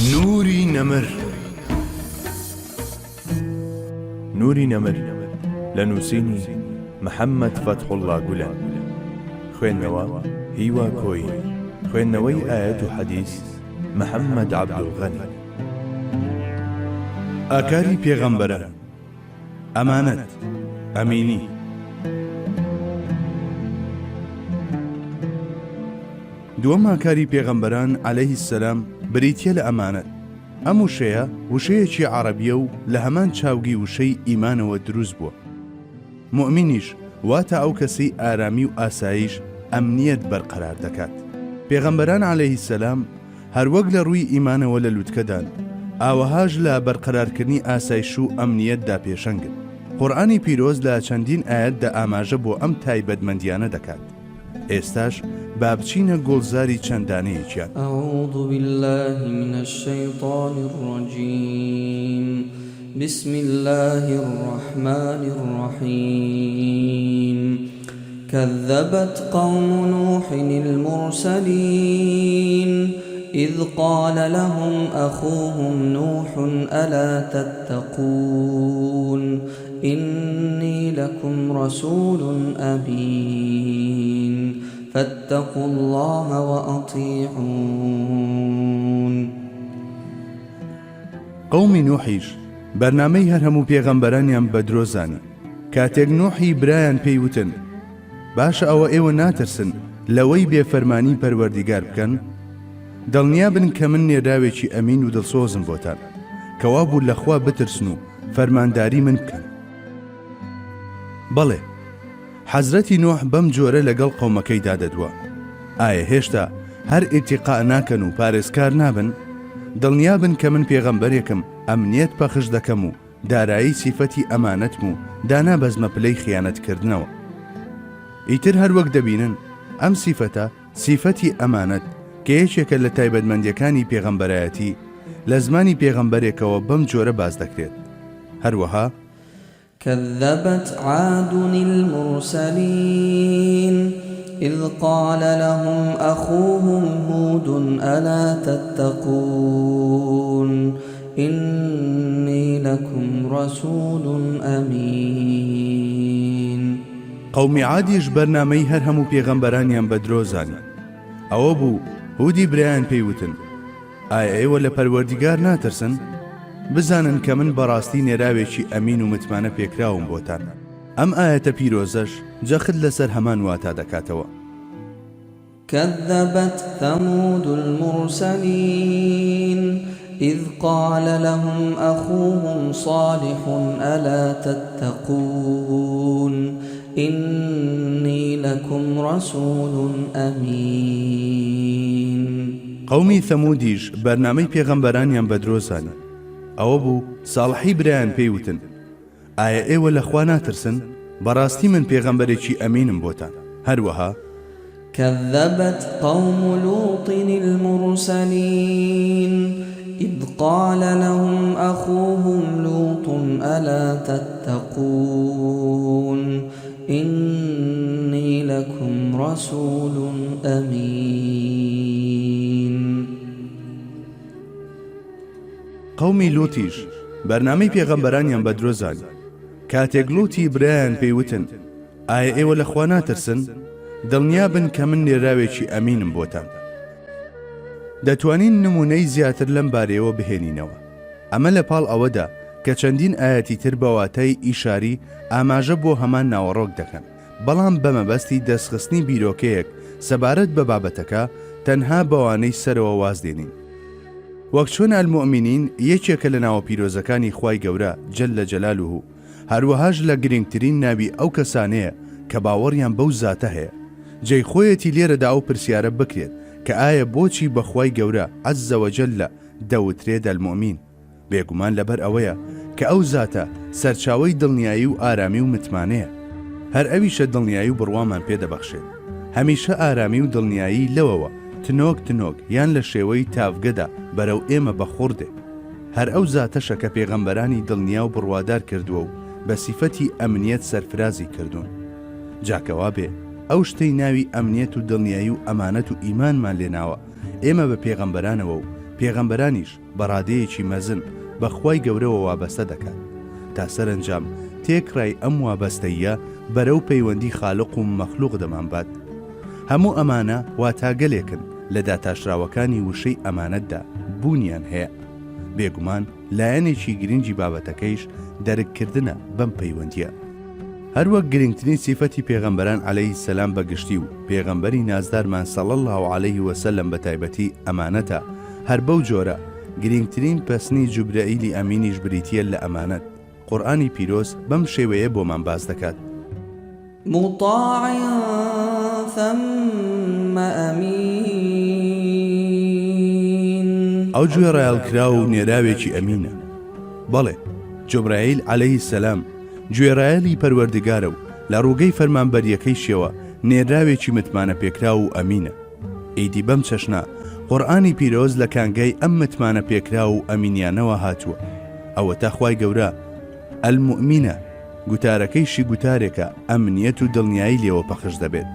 نوری نەمر نوری نەمر لە نووسینی محەممەد فەتحوڵڵا گولان، خوێندنەوە هیوا کۆی، خوێندنەوەی ئایەت و حەدیث محەممەد عەبدوڵغەنی. ئاکاری پێغەمبەران، ئەمانەت، ئەمینی. دووەم ئاکاری پێغەمبەران عەلەیهی السەلام بریتیە لە ئەمانەت. ئەم وشەیە وشەیەکی عەرەبیە و لە هەمان چاوگی وشەی ئیمانەوە دروست بووە. مومینیش واتە ئەو کەسەی ئارامی و ئاسایش ئەمنیەت بەرقەرار دەکات. پێغەمبەران عەلەیهی السەلام هەروەک لە ڕووی ئیمانەوە لە لووتکەدان، ئاوەهاش لە بەرقەرارکردنی ئاسایش و ئەمنیەتدا پێشەنگن. قورئانی پیرۆز لە چەندین ئاەتدا ئاماژە بۆ ئەم تایبەتمەندیانە دەکات. ئێستاش با بچینە گۆڵزاری چەندانەیەکیان. أعوذ بالله من الشيطان الرجيم بسم الله الرحمن الرحيم كذبت قوم نوح المرسلين إذ قال لهم أخوهم نوح ألا تتقون إني لكم رسول أمين فاتقوا الله وأطيعون. قومی نوحیش بەرنامەی هەر هەموو پێغەمبەرانیان بە درۆزانی. کاتێک نوحی برایان پێیوتن باشە ئەوە ئێوە ناترسن لەوەی بێفەرمانی پەروەردیگار بکەن، دڵنیا بن کە من نێراوێکی ئەمین و دڵسۆزم بۆتان، کەوا بوو لەخوا بترسن و فەرمانداری من بکەن. بەڵێ، حەزرەتی نوح بەم جۆرە لەگەڵ قەومەکەی دادەدووە. ئایا هێشتا هەر ئیتیقا ناکەن و پارێزکار نابن؟ دڵنیا بن کە من پێغەمبەرێکم، ئەمنیەت پەخش دەکەم و دارایی سیفەتی ئەمانەتم و دانا بەزمە پلەی خیانەتکردنەوە. ئیتر هەروەک دەبینن ئەم سیفەتە، سیفەتی ئەمانەت، کە یەکێکە لە تایبەتمەندیەکانی پێغەمبەرایەتی، لە زمانی پێغەمبەرێکەوە بەم جۆرە باز دەکرێت. هەروەها كذبت عاد المرسلين إذ قال لهم أخوهم هود ألا تتقون إني لكم رسول أمين. قومی عادیش بەرنامەی هەر هەموو پێغەمبەرانیان بە درۆزانی. ئەوە بوو هودی برایان پێیوتن ئایا ئێوە لە پەروەردیگار ناترسن؟ بزانن کە من بەڕاستی نێراوێکی ئەمین و متمانە پێکراوم بۆتان. ئەم ئاەتە پیرۆزەش جەخت لەسەر هەمان واتا دەکاتەوە. كذبت ثمود المرسلين إذ قال لهم أخوهم صالح ألا تتقون إني لكم رسول أمين. قومی ثەمودیش بەرنامەی پێغەمبەرانیان بە درۆزانی. ئەوە بوو ساڵحی برایان پێیوتن ئایا ئێوە لەخوا ناترسن؟ بەڕاستی من پێغەمبەرێکی ئەمینم بۆتان. هەروەها كذبت قوم لوط المرسلين إذ قال لهم أخوهم لوط ألا تتقون إني لكم رسول أمين. قومی لوتیش بەرنامەی پێغەمبەرانیان بە درۆزانی. کاتێک لوتی برایان پێیوتن ئایا ئێوە لەخوا ناترسن؟ دڵنیا بن کە من نێراوێکی ئەمینم بۆتان. دەتوانین نمونەی زیاتر لەم بارەیەوە بهێنینەوە. ئەمە لە پاڵ ئەوەدا کە چەندین ئاەتی تر بەواتای ئیشاری ئاماژە بۆ هەمان ناوەڕۆک دەکەن، بەڵام بەمەبەستی دەستخستنی بیرۆکەیەک سەبارەت بە بابەتەکە تەنها بەوانەی سەرەوە واز دێنین. وەک چۆن ئەلموئمینین یەکێکە لە ناوە پیرۆزەکانی خوای گەورە جەلە جەلالوه، هەروەهاش لە گرنگترین ناوی ئەو کەسانەیە کە باوەڕیان بەو زاتە هەیە. جێی خۆیەتی لێرەدا ئەو پرسیارە بکرێت کە ئایا بۆچی بەخوای گەورە عەزە وەجەلە دەوترێت ئەلموئمین؟ بێگومان لەبەر ئەوەیە کە ئەو زاتە سەرچاوەی دڵنیایی و ئارامی و متمانەیە. هەر ئەویشە دڵنیایی و بڕوامان پێدەبەخشێت. هەمیشە ئارامی و دڵنیایی لەوەوە تنۆک تنۆک یان لە شێوەی تافگەدا بەرەو ئێمە بەخوردێ. هەر ئەو زاتەشە کە پێغەمبەرانی دڵنیا و بڕوادار کردووە و بە سیفەتی ئەمنیەت سەرفرازی کردوون. جاکەوا بێ ئەو شتەی ناوی ئەمنیەت و دڵنیایی و ئەمانەت و ئیمانمان لێناوە، ئێمە بە پێغەمبەرانەوە و پێغەمبەرانیش بەڕادەیەکی مەزن بەخوای گەورەوە وابەستە دەکات تا سەرنجام تێکڕای ئەم وابەستەیە بەرەو پەیوەندی خالق و مەخلوق دەمانبات. هەموو ئەمانە واتاگەلێکن لە داتاشراوەکانی وشەی ئەمانەتدا بوونیان هەیە. بێگومان لایەنێکی گرنگی بابەتەکەیش دەرککردنە بەم پەیوەندیە. هەروەک گرنگترین سیفەتی پێغەمبەران عەلەیهی سەلام بەگشتی و پێغەمبەری نازدارمان سەڵی الله عەلەیه وسەلەم بە تایبەتی ئەمانەتە، هەر بەو جۆرە گرنگترین پەسنی جوبرەئیلی ئەمینیش بریتیە لە ئەمانەت. قورئانی پیرۆز بەم شێوەیە بۆمان باس دەکات: مطاع ثم ئەمین. ئەو گوێڕایەڵکرا و نێراوێکی ئەمینە. بەڵێ، جوبرائیل عەلەیهی سەلام گوێڕایەلی پەروەردگارە و لە ڕووگەی فەرمانبەریەکەی شێوە نێراوێکی متمانە پێکرا و ئەمینە. ئیدی بەم چەشنا قورئانی پیرۆز لە کانگای ئەم متمانە پێکرا و ئەمینیانەوە هاتووە. ئەوە تا خوای گەورە ئەلمؤمینە گوتارەکەیشی گوتارێکە ئەمنیەت و دڵنیایی لێوە پەخش دەبێت.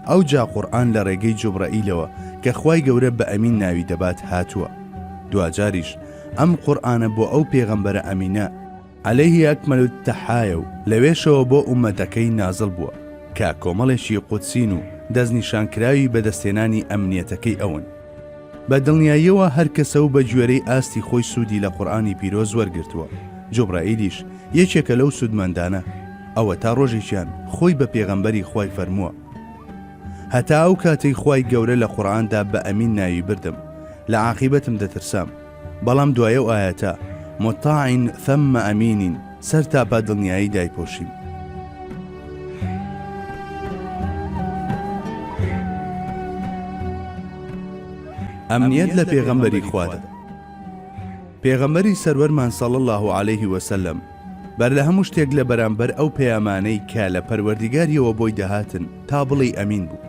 ئەو جا قورئان لە ڕێگەی جوبرائیلەوە کە خوای گەورە بە ئەمین ناوی دەبات هاتووە. دوجاریش ئەم قورئانە بۆ ئەو پێغەمبەرە ئەمینە عەلەیهی ئەکمەل التەحایە و لەوێشەوە بۆ ئومەتەکەی نازڵ بووە کە کۆمەڵێکی قودسین و دەستنیشانکراوی بەدەستێنانی ئەمنیەتەکەی ئەون. بە دڵنیاییەوە هەر کەسە و بە گوێرەی ئاستی خۆی سوودی لە قورئانی پیرۆز وەرگرتووە. جوبرائیلیش یەکێکە لەو سوودمەندانە. ئەوە تا ڕۆژێکیان خۆی بە پێغەمبەری خوای فەرمووە: هەتا ئەو کاتەی خوای گەورە لە قورئاندا بە ئەمین ناوی بردم، لە عاقیبەتم دەترسام. بەڵام دوایە و ئاەتە مطاع ثم ئەمین سەر تاپا دڵنیایی دایپۆشیم. ئەمنیەت لە پێغەمبەری خوادا. پێغەمبەری سەروەرمان سەڵی الله عەلەیه وسەلەم بەر لە هەموو شتێک لە بەرامبەر ئەو پەیامانەی کە لە پەروەردگاریەوە بۆی دەهاتن تا بڵێ ئەمین بوو.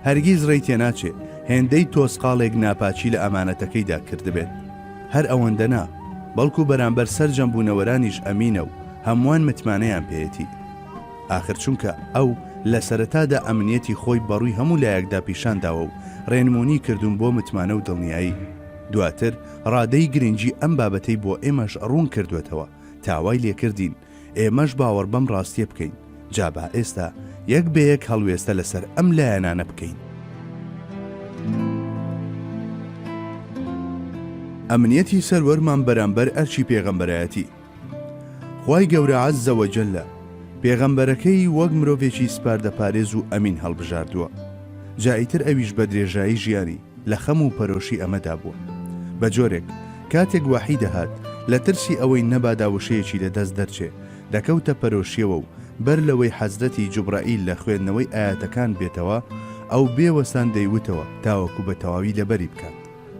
هەرگیز ڕێی تێناچێ هێندەی تۆسقاڵێک ناپاچی لە ئەمانەتەکەیدا کردبێت. هەر ئەوەندە نا، بەڵکو بەرامبەر سەرجەم بوونەوەرانیش ئەمینە و هەمووان متمانەیان پێیەتی. ئاخر چونکە ئەو لە سەرەتادا ئەمنیەتی خۆی بەڕووی هەموو لایەکدا پیشانداوە و ڕێنمونی کردوون بۆ متمانە و دڵنیایی. دواتر ڕادەی گرنگی ئەم بابەتەی بۆ ئێمەش ڕوون کردوێتەوە، تاوای لێکردین ئێمەش باوەڕ بەم ڕاستیە بکەین. جابا ئێستا یەک بەیەک هەڵوێستە لەسەر ئەم لایەنانە بکەین. ئەمنیەتی سەروەرمان بەرامبەر ئەرچی پێغەمبەرایەتی. خوای گەورە عەزە وەجەلە پێغەمبەرەکەی وەک مرۆڤێکی سپاردەپارێز و ئەمین هەڵبژاردووە. جاییتر ئەویش بە درێژایی ژیانی لە خەم و پەرۆشی ئەمەدا بووە. بە جۆرێک کاتێک واحی دەهات لە ترسی ئەوەی نەبادا وشەیەکی لە دەست دەرچێ دەکەوتە پەرۆشیەوە و بەر لەوەی حەزرەتی جوبرائیل لە خوێندنەوەی ئاەتەکان بێتەوە ئەو بێوەسان دەیوتەوە تاوەکو بە تەواوی لەبەری بکات.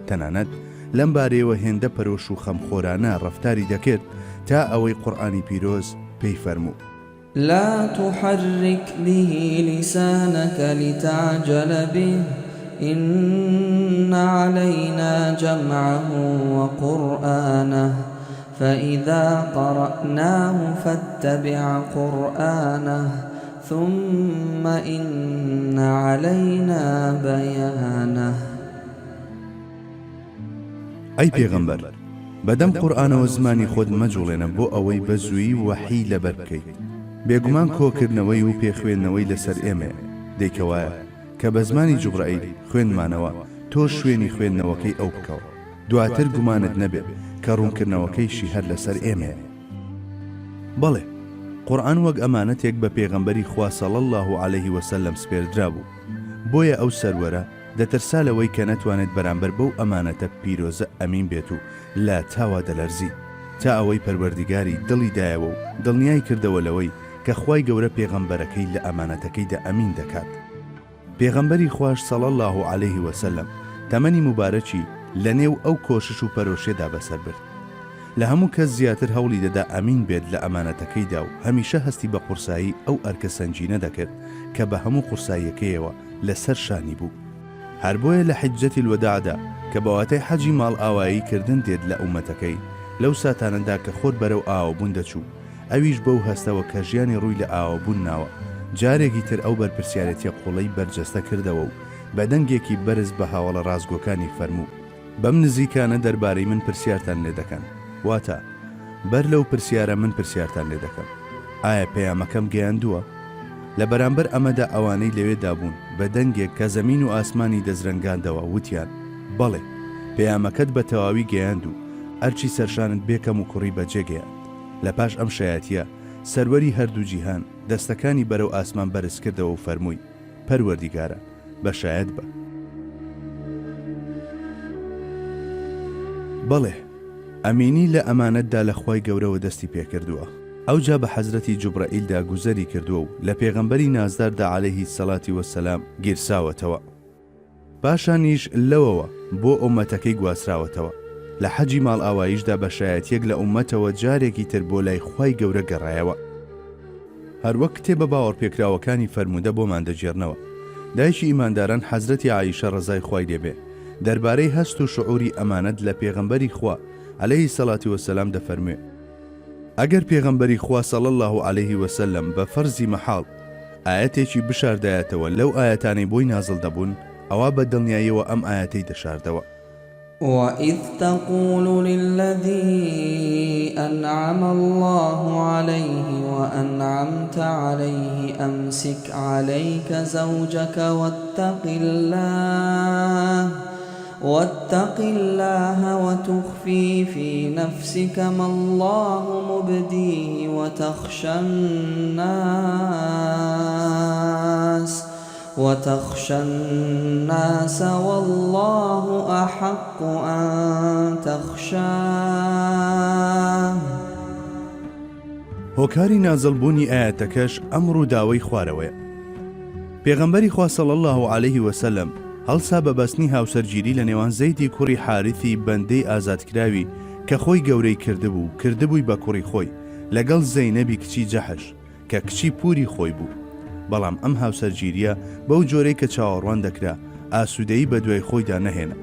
تەنانەت لەم بارەیەوە هێندە پەرۆش و خەمخۆرانە ڕەفتاری دەکرد تا ئەوەی قورئانی پیرۆز پێی فەرموو: لا تحرك به لسانك لتعجل به إن علينا جمعه وقرآنه فإذا قرأناه فاتبع قرآنه ثم إن علينا بيانه. ئەی پێغەمبەر، بەدەم قورئانەوە زمانی خۆت مەجوڵێنە بۆ ئەوەی بە زوویی وەحی لەبەر بکەیت. بێگومان کۆکردنەوەی و پێخوێندنەوەی لەسەر ئێمە دەیکەوایە کە بە زمانی جوبرائیل خوێنمانەوە تۆ شوێنی خوێندنەوەکەی ئەو بکەوە. دواتر گومانت نەبێت کە ڕوونکردنەوەکەیشی هەر لەسەر ئێمەیە. بەڵێ، قورئان وەک ئەمانەتێک بە پێغەمبەری خوا سەڵی الله عەلەیه وسەلەم سپێردرا بوو. بۆیە ئەو سەروەرە دەترسا لەوەی کە نەتوانێت بەرامبەر بەو ئەمانەتە پیرۆزە ئەمین بێت و لا تاوا دەلەرزی تا ئەوەی پەروەردگاری دڵی دایەوە و دڵنیای کردەوە لەوەی کە خوای گەورە پێغەمبەرەکەی لە ئەمانەتەکەیدا ئەمین دەکات. پێغەمبەری خوش سەڵی الله عەلەیه وسەلەم تەمەنی مبارەکی لە نێو ئەو کۆشش و پەرۆشێدا بەسەر برد. لە هەموو کەس زیاتر هەوڵی دەدا ئەمین بێت لە ئەمانەتەکەیدا و هەمیشە هەستی بە قورسایی ئەو ئەرکە سەنجینە دەکرد کە بە هەموو قورساییەکەیەوە لەسەر شانی بوو. هەر بۆیە لە حیجەتی الوداعدا کە بەواتای حەجی ماڵ ئاوایی کردن دێت لە ئومەتەکەی لەو ساتانەدا کە خۆت بەرەو ئاوەبوون دەچوو، ئەویش بەو هەستەوە کە ژیانی ڕووی لە ئاوەبوون ناوە جارێکی تر ئەو بەرپرسیارەتیە قوڵەی بەرجەستە کردەوە و بە دەنگێکی بەرز بە هاوڵە ڕازگۆکانی فەرموو: بەم نزیکانە دەربارەی من پرسیارتان لێ دەکەن، واتە بەر لەو پرسیارە من پرسیارتان لێ دەکەم، ئایا پەیامەکەم گەیاندووە؟ لە بەرامبەر ئەمەدا ئەوانەی لەوێدا بوون بە دەنگێک کە زەمین و ئاسمانی دەزرەنگاندەوە وتیان بەڵێ پەیامەکەت بە تەواوی گەیاند و ئەرچی سەرشانت بێکەم و کوڕی بەجێگەیاند. لە پاش ئەم شایەتیە سەروەری هەردوو جیهان دەستەکانی بەرەو ئاسمان بەرز کردەوە و فەرمووی پەروەردیگارە بەشایەت بە. بەڵێ ئەمینی لە ئەمانەتدا لە خوای گەورەوە دەستی پێکردووە. ئەوجا بە حەزرەتی جوبرائیلدا گوزەری کردووە و لە پێغەمبەری نازداردا عەلەیهی سەڵاتی وەسەلام گیرساوەتەوە. پاشانیش لەوەوە بۆ ئومەتەکەی گواسراوەتەوە. لە حەجی ماڵ ئاواییشدا بە شایەتیەک لە ئومەتەوە جارێکی تر بۆ لای خوای گەورە گەڕایەوە. هەروەک کتێبە باوەڕپێکراوەکانی فەرموودە بۆمان دەجێڕنەوە. دایکی ئیمانداران حەزرەتی عایشە ڕەزای خوای لێبێ دەربارەی هەست و شعوری ئەمانەت لە پێغەمبەری خوا عەلەیهی سەڵاتی وەسەلام دەفەرموێ ئەگەر پێغەمبەری خوا صلی الله عەلەیه وسلم بە فەرزی مەحاڵ ئاەتێکی بشاردایەتەوە لەو ئاەتانەی بۆی نازڵ دەبوون ئەوا بە دڵنیاییەوە ئەم ئاەتەی دەشاردەوە. وَإِذْ تَقُولُ لِلَّذِي أَنْعَمَ اللَّهُ عَلَيْهِ وَأَنْعَمْتَ عَلَيْهِ أَمْسِكْ عَلَيْكَ زَوْجَكَ واتق الله وتخفي في نفسك ما الله مبديه وتخشى الناس والله أحق أن تخشاه. هۆکاری نازڵبوونی ئاەتەکەش ئەمڕ و داوای خوارەوەیە. پێغەمبەری خوا صلی الله عەلەیه وسلم هەڵسا بە بەستنی هاوسەرگیری لە نێوان زەیدی کوڕی حارثی بەندەی ئازادکراوی کە خۆی گەورەی کردبووی بە کوڕی خۆی لەگەڵ زەینەبی کچی جەحش کە کچی پوری خۆی بوو. بەڵام ئەم هاوسەرگیریە بەو جۆرەی کە چاوەڕوان دەکرا ئاسوودەیی بە دوای خۆیدا نەهێنا.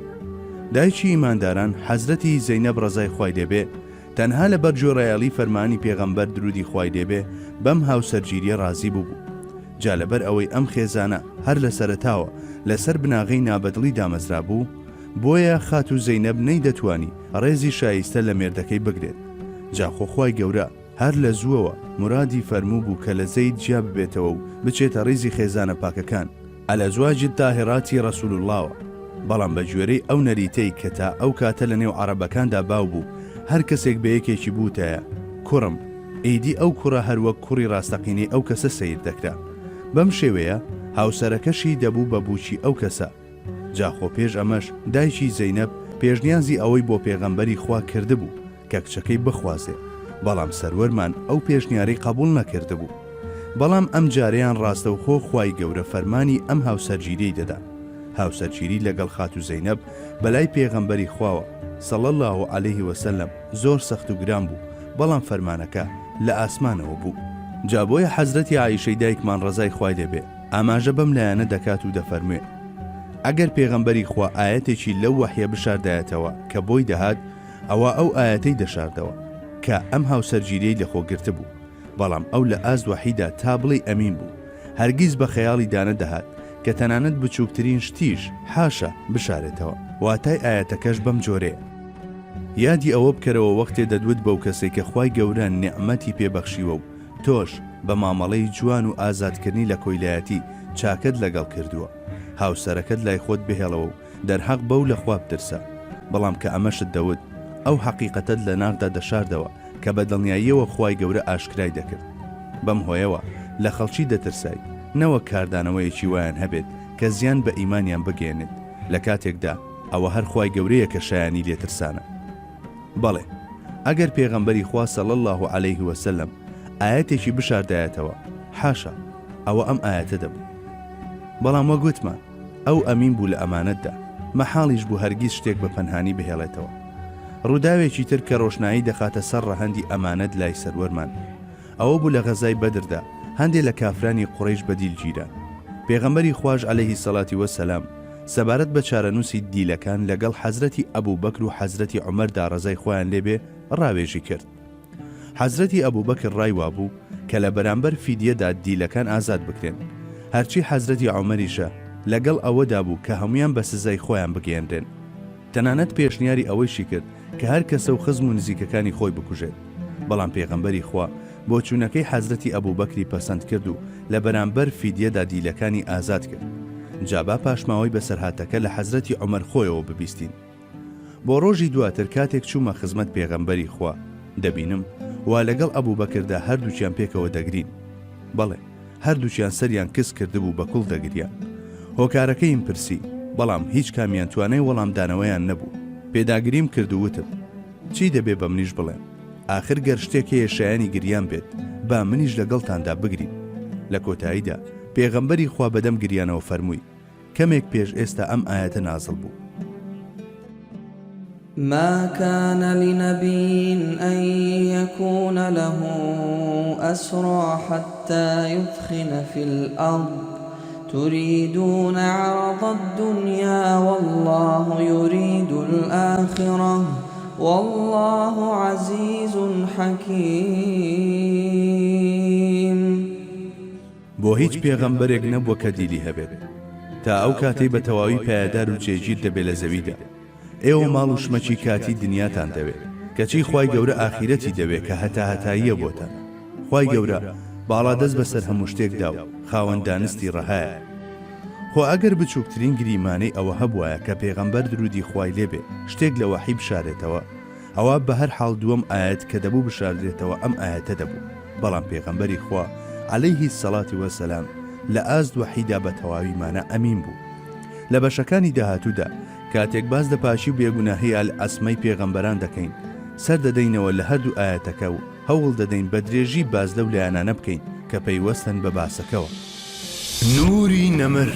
دایکی ئیمانداران حەزرەتی زەینەب ڕەزای خوای لێبێ تەنها لەبەر جۆرایەڵی فەرمانی پێغەمبەر درودی خوای لێبێ بەم هاوسەرگیریە رازی بوو. جا لەبەر ئەوەی ئەم خێزانە هەر لە سەرەتاوە لەسەر بناغەی نابەدڵی دامەزرا بوو بۆیە خاتو زەینەب نەیدەتوانی ڕێزی شایستە لە مێردەکەی بگرێت. جاخۆ خوای گەورە هەر لە زووەوە مرادی فەرموو بوو کە لە زەید جیا ببێتەوە و بچێتە ڕێزی خێزانە پاکەکان ئەلەزواجی تاهێراتی ڕەسوول اللهوە. بەڵام بە گوێرەی ئەو نەریتەی کە تا ئەو کاتە لە نێو عەرەبەکاندا باو بوو هەر کەسێک بە یەکێکی بووتەیە کوڕم ئیدی ئەو کوڕە هەروەک کوڕی ڕاستەقینەی ئەو کەسە سەیر دەکرا. بەم شێوەیە هاوسەرەکەشی دەبوو بە بووچی ئەو کەسە. جاخۆ پێش ئەمەش دایکی زەینەب پێشنیازی ئەوەی بۆ پێغەمبەری خوا کردبوو کە کچەکەی بخوازێ، بەڵام سەروەرمان ئەو پێشنیاری قبول نەکردبوو. بەڵام ئەم جارەیان ڕاستەوخۆ خوای گەورە فەرمانی ئەم هاوسەرگیریی دەدا. هاوسەرگیری لەگەڵ خاتو زەینەب بەلای پێغەمبەری خواوە صلی الله عەلەیه وسلم زۆر سەخت و گران بوو، بەڵام فەرمانەکە لە ئاسمانەوە بوو. جا بۆیە حەزرەتی عایشەی دایکمان ڕەزای خوای لێبێ ئاماژە بەم لایەنە دەکات و دەفەرموێ ئەگەر پێغەمبەری خوا ئاەتێکی لەو وەحیە بشاردایەتەوە کە بۆی دەهات ئەوە ئەو ئاەتەی دەشاردەوە کە ئەم هاوسەرگیریەی لەخۆگرتە بوو. بەڵام ئەو لە ئاز وەحیدا تا بڵێ ئەمین بوو هەرگیز بە خەیاڵی دانە دەهات کە تەنانەت بچووکترین شتیش حاشە بشارێتەوە. واتای ئاەتەکەش بەم جۆرەیە. یادی ئەوە بکەرەوە وەختێ دەدوت بەو کەسێک کە خوای گەورە نێعمەتی پێبەخشیوە و تۆش بە مامەڵەی جوان و ئازادکردنی لە کۆیلایەتی چاکت لەگەڵ کردووە. هاوسەرەکەت لای خۆت بهێڵەوە و دەرحەق بەو لە خوا بترسە. بەڵام کە ئەمەشت دەوت ئەو حەقیقەتت لە ناغدا دەشاردەوە کە بە دڵنیاییەوە خوای گەورە ئاشکرای دەکرد. بەم هۆیەوە لە خەڵکی دەترسای نەوە کاردانەوەیەکی وایان هەبێت کە زیان بە ئیمانیان بگێنێت لە کاتێکدا ئەوە هەر خوای گەورەیە کە شایانی لێترسانە. بەڵێ ئەگەر پێغەمبەری خوا صلی الله عەلەیه وسلم ئاەتێکی بشاردایەتەوە حاشا ئەوە ئەم ئاەتە دەبوو. بەڵام وە گوتمان ئەو ئەمین بوو لە ئەمانەتدا مەحاڵیش بوو هەرگیز شتێک بە پەنهانی بهێڵێتەوە. ڕووداوێکی تر کە ڕۆشنایی دەخاتە سەر ڕەهەندی ئەمانەت لای سەروەرمان ئەوە بوو لە غەزای بەدردا هەندێک لە کافرانی قوڕیش بەدیل گیران. پێغەمبەری خواش عەلەیهی سەڵاتی وەسەلام سەبارەت بە چارەنووسی دیلەکان لەگەڵ حەزرەتی ئەبوو بەکر و حەزرەتی عومەردا ڕەزای خۆیان لێبێ ڕاوێژی کرد. حەزرەتی ئەبوو بەکر ڕای وابوو کە لە بەرامبەر فیدیەدا دیلەکان ئازاد بکرێن، هەرچی حەزرەتی عومەریشە لەگەڵ ئەوەدا بوو کە هەمویان بە سزای خۆیان بگەێنرێن. تەنانەت پێشنیاری ئەوەیشی کرد کە هەر کەسە و خزم و نزیکەکانی خۆی بکوژێت بەڵام پێغەمبەری خوا بۆ چوونەکەی حەزرەتی ئەبوبەکری پەسەند کرد و لە بەرامبەر فیدیەدا دیلەکانی ئازاد کرد جابا پاشماوەی بەسەرهاتەکە لە حەزرەتی عومەر خۆیەوە ببیستین بۆ ڕۆژی دواتر کاتێک چوومە خزمەت پێغەمبەری خوا دەبینم وا لەگەڵ ئەبوبەکردا هەردووچیان پێکەوە دەگرین بەڵێ هەردووچیان سەریان کس کردبوو بە کوڵ دەگریان هۆکارەکەیم پرسی بەڵام هیچ کامیان توانای وەڵامدانەوەیان نەبوو پێداگریم کرد و وتم چی دەبێ بە منیش بڵێم ئاخر گەر شتێکەیە شایانی گریان بێت با منیش لەگەڵتاندا بگرین لە کۆتاییدا پێغەمبەری خوا بەدەم گریانەوە فەرمووی کەمێک پێش ئێستا ئەم ئاەتە نازڵ بوو ما كان لنبي أن يكون له أسرى حتى يثخن في الأرض تريدون عرض الدنيا والله يريد الآخرة والله عزيز حكيم بۆ هیچ پێغەمبەرێک نەبووە کە دیلی هەبێت تا ئەو کاتەی بە تەواوی پایدار و جێگیر دەبێت لە زەویدا ئێوە ماڵ و شمەکی کاتی دنیاتان دەوێت کەچی خوای گەورە ئاخیرەتی دەوێت کە هەتا هەتاییە بۆتان خوای گەورە باڵا دەست بەسەر هەموو شتێکدا و خاوەندانستی ڕەهایە خۆ ئەگەر بچووکترین گریمانەی ئەوە هەبوایە کە پێغەمبەر درودی خوای لێبێ شتێک لە وەحی بشارێتەوە ئەوە بە هەر حاڵ دووەم ئاەت کە دەبوو بشاردرێتەوە ئەم ئاەتە دەبوو بەڵام پێغەمبەری خوا عەلەیهی سەڵاتی وەسەلام لە ئازد وەحیدا بە تەواویمانە ئەمین بوو لە بەشەکانی داهاتوودا کاتێک باز دەپاشی و بێگوناهی ئەسمەی پێغەمبەران دەکەین سەر دەدەینەوە لە هەردوو ئاەتەکە و هەوڵ دەدەین بە درێژی باز لەو لایەنانە بکەین کە پەیوەستن بە باسەکەوە نوری نەمر